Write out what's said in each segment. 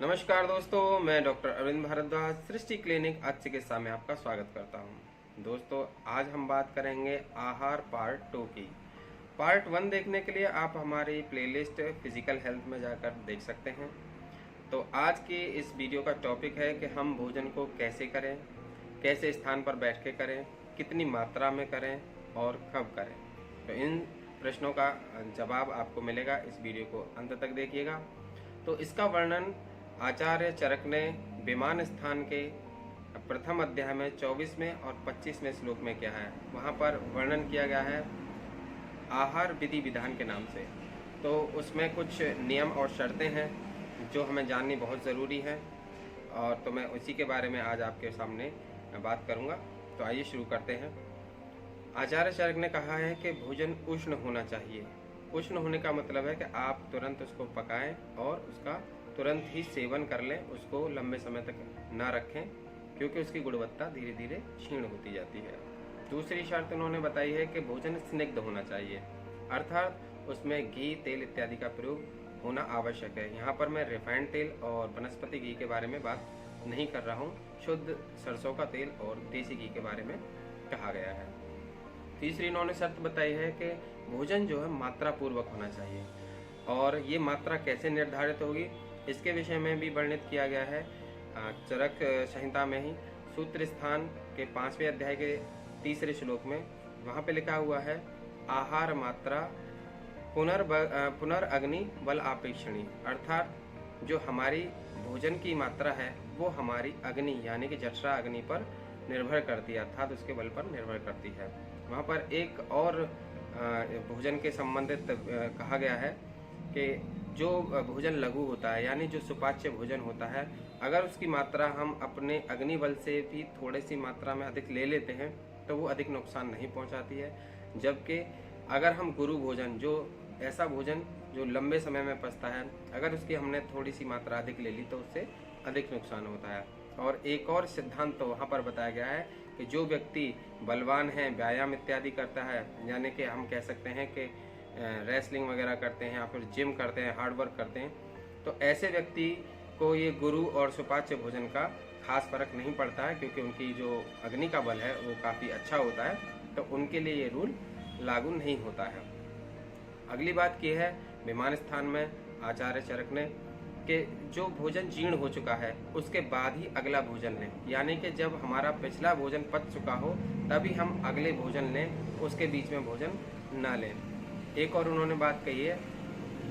नमस्कार दोस्तों, मैं डॉक्टर अरविंद भारद्वाज सृष्टि क्लिनिक आज चिकित्सा में आपका स्वागत करता हूं। दोस्तों, आज हम बात करेंगे आहार पार्ट 2 की। पार्ट 1 देखने के लिए आप हमारी प्लेलिस्ट फिजिकल हेल्थ में जाकर देख सकते हैं। तो आज की इस वीडियो का टॉपिक है कि हम भोजन को कैसे करें, कैसे स्थान पर बैठ के करें, कितनी मात्रा में करें और कब करें। तो इन प्रश्नों का जवाब आपको मिलेगा, इस वीडियो को अंत तक देखिएगा। तो इसका वर्णन आचार्य चरक ने विमान स्थान के प्रथम अध्याय में 24वें और 25वें श्लोक में किया है। वहाँ पर वर्णन किया गया है आहार विधि विधान के नाम से। तो उसमें कुछ नियम और शर्तें हैं जो हमें जाननी बहुत ज़रूरी है, और तो मैं उसी के बारे में आज आपके सामने बात करूँगा। तो आइए शुरू करते हैं। आचार्य चरक ने कहा है कि भोजन उष्ण होना चाहिए। उष्ण होने का मतलब है कि आप तुरंत उसको पकाएं और उसका तुरंत ही सेवन कर लें, उसको लंबे समय तक ना रखें, क्योंकि उसकी गुणवत्ता धीरे धीरे क्षीण होती जाती है। दूसरी शर्त उन्होंने बताई है कि भोजन स्निग्ध होना चाहिए, अर्थात उसमें घी, तेल इत्यादि का प्रयोग होना आवश्यक है। यहाँ पर मैं रिफाइंड तेल और वनस्पति घी के बारे में बात नहीं कर रहा हूँ, शुद्ध सरसों का तेल और देसी घी के बारे में कहा गया है। तीसरी इन्होंने शर्त बताई है कि भोजन जो है मात्रा पूर्वक होना चाहिए, और ये मात्रा कैसे निर्धारित होगी इसके विषय में भी वर्णित किया गया है चरक संहिता में ही। सूत्र स्थान के 5वें अध्याय के 3रे श्लोक में वहाँ पे लिखा हुआ है आहार मात्रा पुनर्अग्नि बल आपेक्षणी, अर्थात जो हमारी भोजन की मात्रा है वो हमारी अग्नि यानी कि जठरा अग्नि पर निर्भर करती है, अर्थात उसके बल पर निर्भर करती है। वहाँ पर एक और भोजन के संबंधित कहा गया है कि जो भोजन लघु होता है यानी जो सुपाच्य भोजन होता है, अगर उसकी मात्रा हम अपने अग्नि बल से भी थोड़ी सी मात्रा में अधिक ले लेते हैं तो वो अधिक नुकसान नहीं पहुंचाती है। जबकि अगर हम गुरु भोजन, जो ऐसा भोजन जो लंबे समय में पचता है, अगर उसकी हमने थोड़ी सी मात्रा अधिक ले ली तो उससे अधिक नुकसान होता है। और एक और सिद्धांत तो वहाँ पर बताया गया है कि जो व्यक्ति बलवान है, व्यायाम इत्यादि करता है, यानी कि हम कह सकते हैं कि रेसलिंग वगैरह करते हैं या फिर जिम करते हैं, हार्ड वर्क करते हैं, तो ऐसे व्यक्ति को ये गुरु और सुपाच्य भोजन का खास फर्क नहीं पड़ता है, क्योंकि उनकी जो अग्नि का बल है वो काफ़ी अच्छा होता है, तो उनके लिए ये रूल लागू नहीं होता है। अगली बात की है विमान स्थान में आचार्य चरक ने कि जो भोजन जीर्ण हो चुका है उसके बाद ही अगला भोजन लें, यानी कि जब हमारा पिछला भोजन पच चुका हो तभी हम अगले भोजन लें, उसके बीच में भोजन ना लें। एक और उन्होंने बात कही है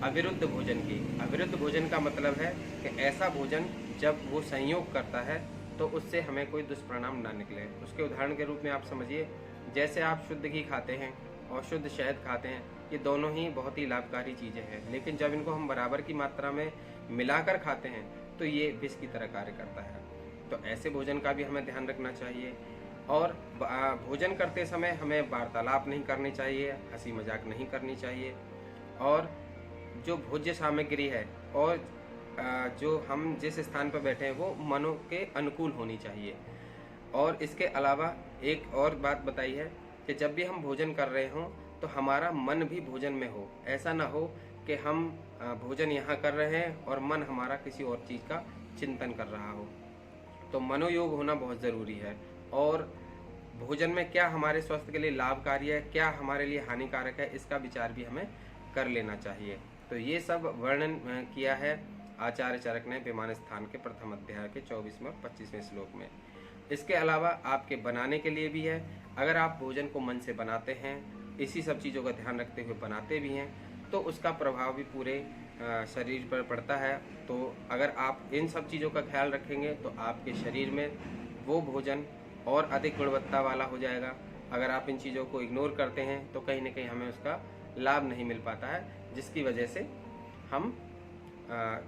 अविरुद्ध भोजन की। अविरुद्ध भोजन का मतलब है कि ऐसा भोजन जब वो संयोग करता है तो उससे हमें कोई दुष्परिणाम ना निकले। उसके उदाहरण के रूप में आप समझिए, जैसे आप शुद्ध घी खाते हैं और शुद्ध शहद खाते हैं, ये दोनों ही बहुत ही लाभकारी चीज़ें हैं, लेकिन जब इनको हम बराबर की मात्रा में मिलाकर खाते हैं तो ये विष की तरह कार्य करता है। तो ऐसे भोजन का भी हमें ध्यान रखना चाहिए। और भोजन करते समय हमें वार्तालाप नहीं करनी चाहिए, हंसी मजाक नहीं करनी चाहिए, और जो भोज्य सामग्री है और जो हम जिस स्थान पर बैठे हैं वो मनो के अनुकूल होनी चाहिए। और इसके अलावा एक और बात बताई है कि जब भी हम भोजन कर रहे हों तो हमारा मन भी भोजन में हो। ऐसा ना हो कि हम भोजन यहाँ कर रहे हैं और मन हमारा किसी और चीज़ का चिंतन कर रहा हो। तो मनोयोग होना बहुत ज़रूरी है, और भोजन में क्या हमारे स्वास्थ्य के लिए लाभकारी है, क्या हमारे लिए हानिकारक है, इसका विचार भी हमें कर लेना चाहिए। तो ये सब वर्णन किया है आचार्य चरक ने विमान स्थान के प्रथम अध्याय के 24वें और 25वें श्लोक में। इसके अलावा आपके बनाने के लिए भी है। अगर आप भोजन को मन से बनाते हैं, इसी सब चीज़ों का ध्यान रखते हुए बनाते भी हैं, तो उसका प्रभाव भी पूरे शरीर पर पड़ता है। तो अगर आप इन सब चीज़ों का ख्याल रखेंगे तो आपके शरीर में वो भोजन और अधिक गुणवत्ता वाला हो जाएगा। अगर आप इन चीज़ों को इग्नोर करते हैं तो कहीं ना कहीं हमें उसका लाभ नहीं मिल पाता है, जिसकी वजह से हम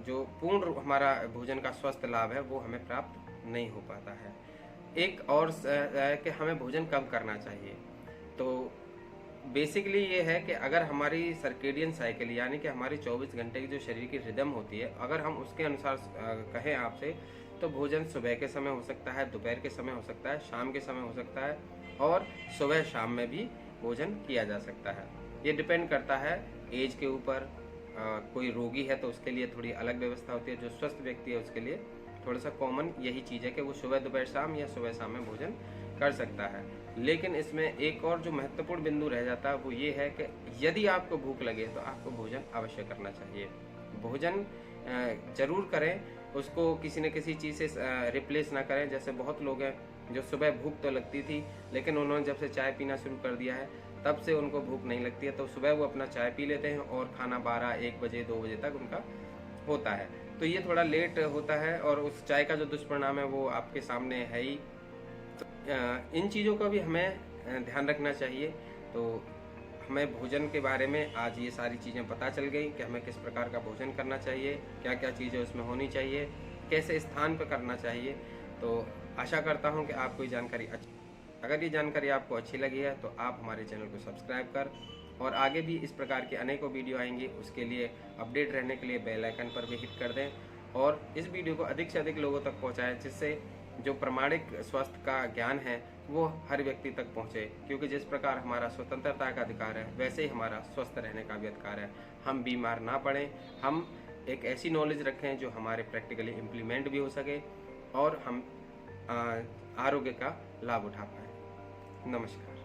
जो पूर्ण हमारा भोजन का स्वस्थ लाभ है वो हमें प्राप्त नहीं हो पाता है। एक और कि हमें भोजन कब करना चाहिए। तो बेसिकली ये है कि अगर हमारी सर्केडियन साइकिल यानी कि हमारी 24 घंटे की जो शरीर की रिदम होती है, अगर हम उसके अनुसार कहें आपसे, तो भोजन सुबह के समय हो सकता है, दोपहर के समय हो सकता है, शाम के समय हो सकता है, और सुबह शाम में भी भोजन किया जा सकता है। ये डिपेंड करता है एज के ऊपर, कोई रोगी है तो उसके लिए थोड़ी अलग व्यवस्था होती है, जो स्वस्थ व्यक्ति है उसके लिए थोड़ा सा कॉमन यही चीज़ है कि वो सुबह दोपहर शाम या सुबह शाम में भोजन कर सकता है। लेकिन इसमें एक और जो महत्वपूर्ण बिंदु रह जाता है वो ये है कि यदि आपको भूख लगे तो आपको भोजन अवश्य करना चाहिए। भोजन जरूर करें, उसको किसी न किसी चीज़ से रिप्लेस ना करें। जैसे बहुत लोग हैं जो सुबह भूख तो लगती थी, लेकिन उन्होंने जब से चाय पीना शुरू कर दिया है तब से उनको भूख नहीं लगती है, तो सुबह वो अपना चाय पी लेते हैं और खाना 12-1 बजे 2 बजे तक उनका होता है। तो ये थोड़ा लेट होता है और उस चाय का जो दुष्परिणाम है वो आपके सामने है ही। तो इन चीज़ों का भी हमें ध्यान रखना चाहिए। तो हमें भोजन के बारे में आज ये सारी चीज़ें पता चल गई कि हमें किस प्रकार का भोजन करना चाहिए, क्या क्या चीज़ें उसमें होनी चाहिए, कैसे स्थान पर करना चाहिए। तो आशा करता हूँ कि आपको ये जानकारी अगर ये जानकारी आपको अच्छी लगी है तो आप हमारे चैनल को सब्सक्राइब कर और आगे भी इस प्रकार के अनेकों वीडियो आएंगी, उसके लिए अपडेट रहने के लिए बेल आइकन पर भी हिट कर दें और इस वीडियो को अधिक से अधिक लोगों तक पहुंचाएं, जिससे जो प्रामाणिक स्वास्थ्य का ज्ञान है वो हर व्यक्ति तक पहुंचे। क्योंकि जिस प्रकार हमारा स्वतंत्रता का अधिकार है वैसे ही हमारा स्वस्थ रहने का भी अधिकार है। हम बीमार ना पड़ें, हम एक ऐसी नॉलेज रखें जो हमारे प्रैक्टिकली इम्प्लीमेंट भी हो सके और हम आरोग्य का लाभ उठा पाएँ। नमस्कार।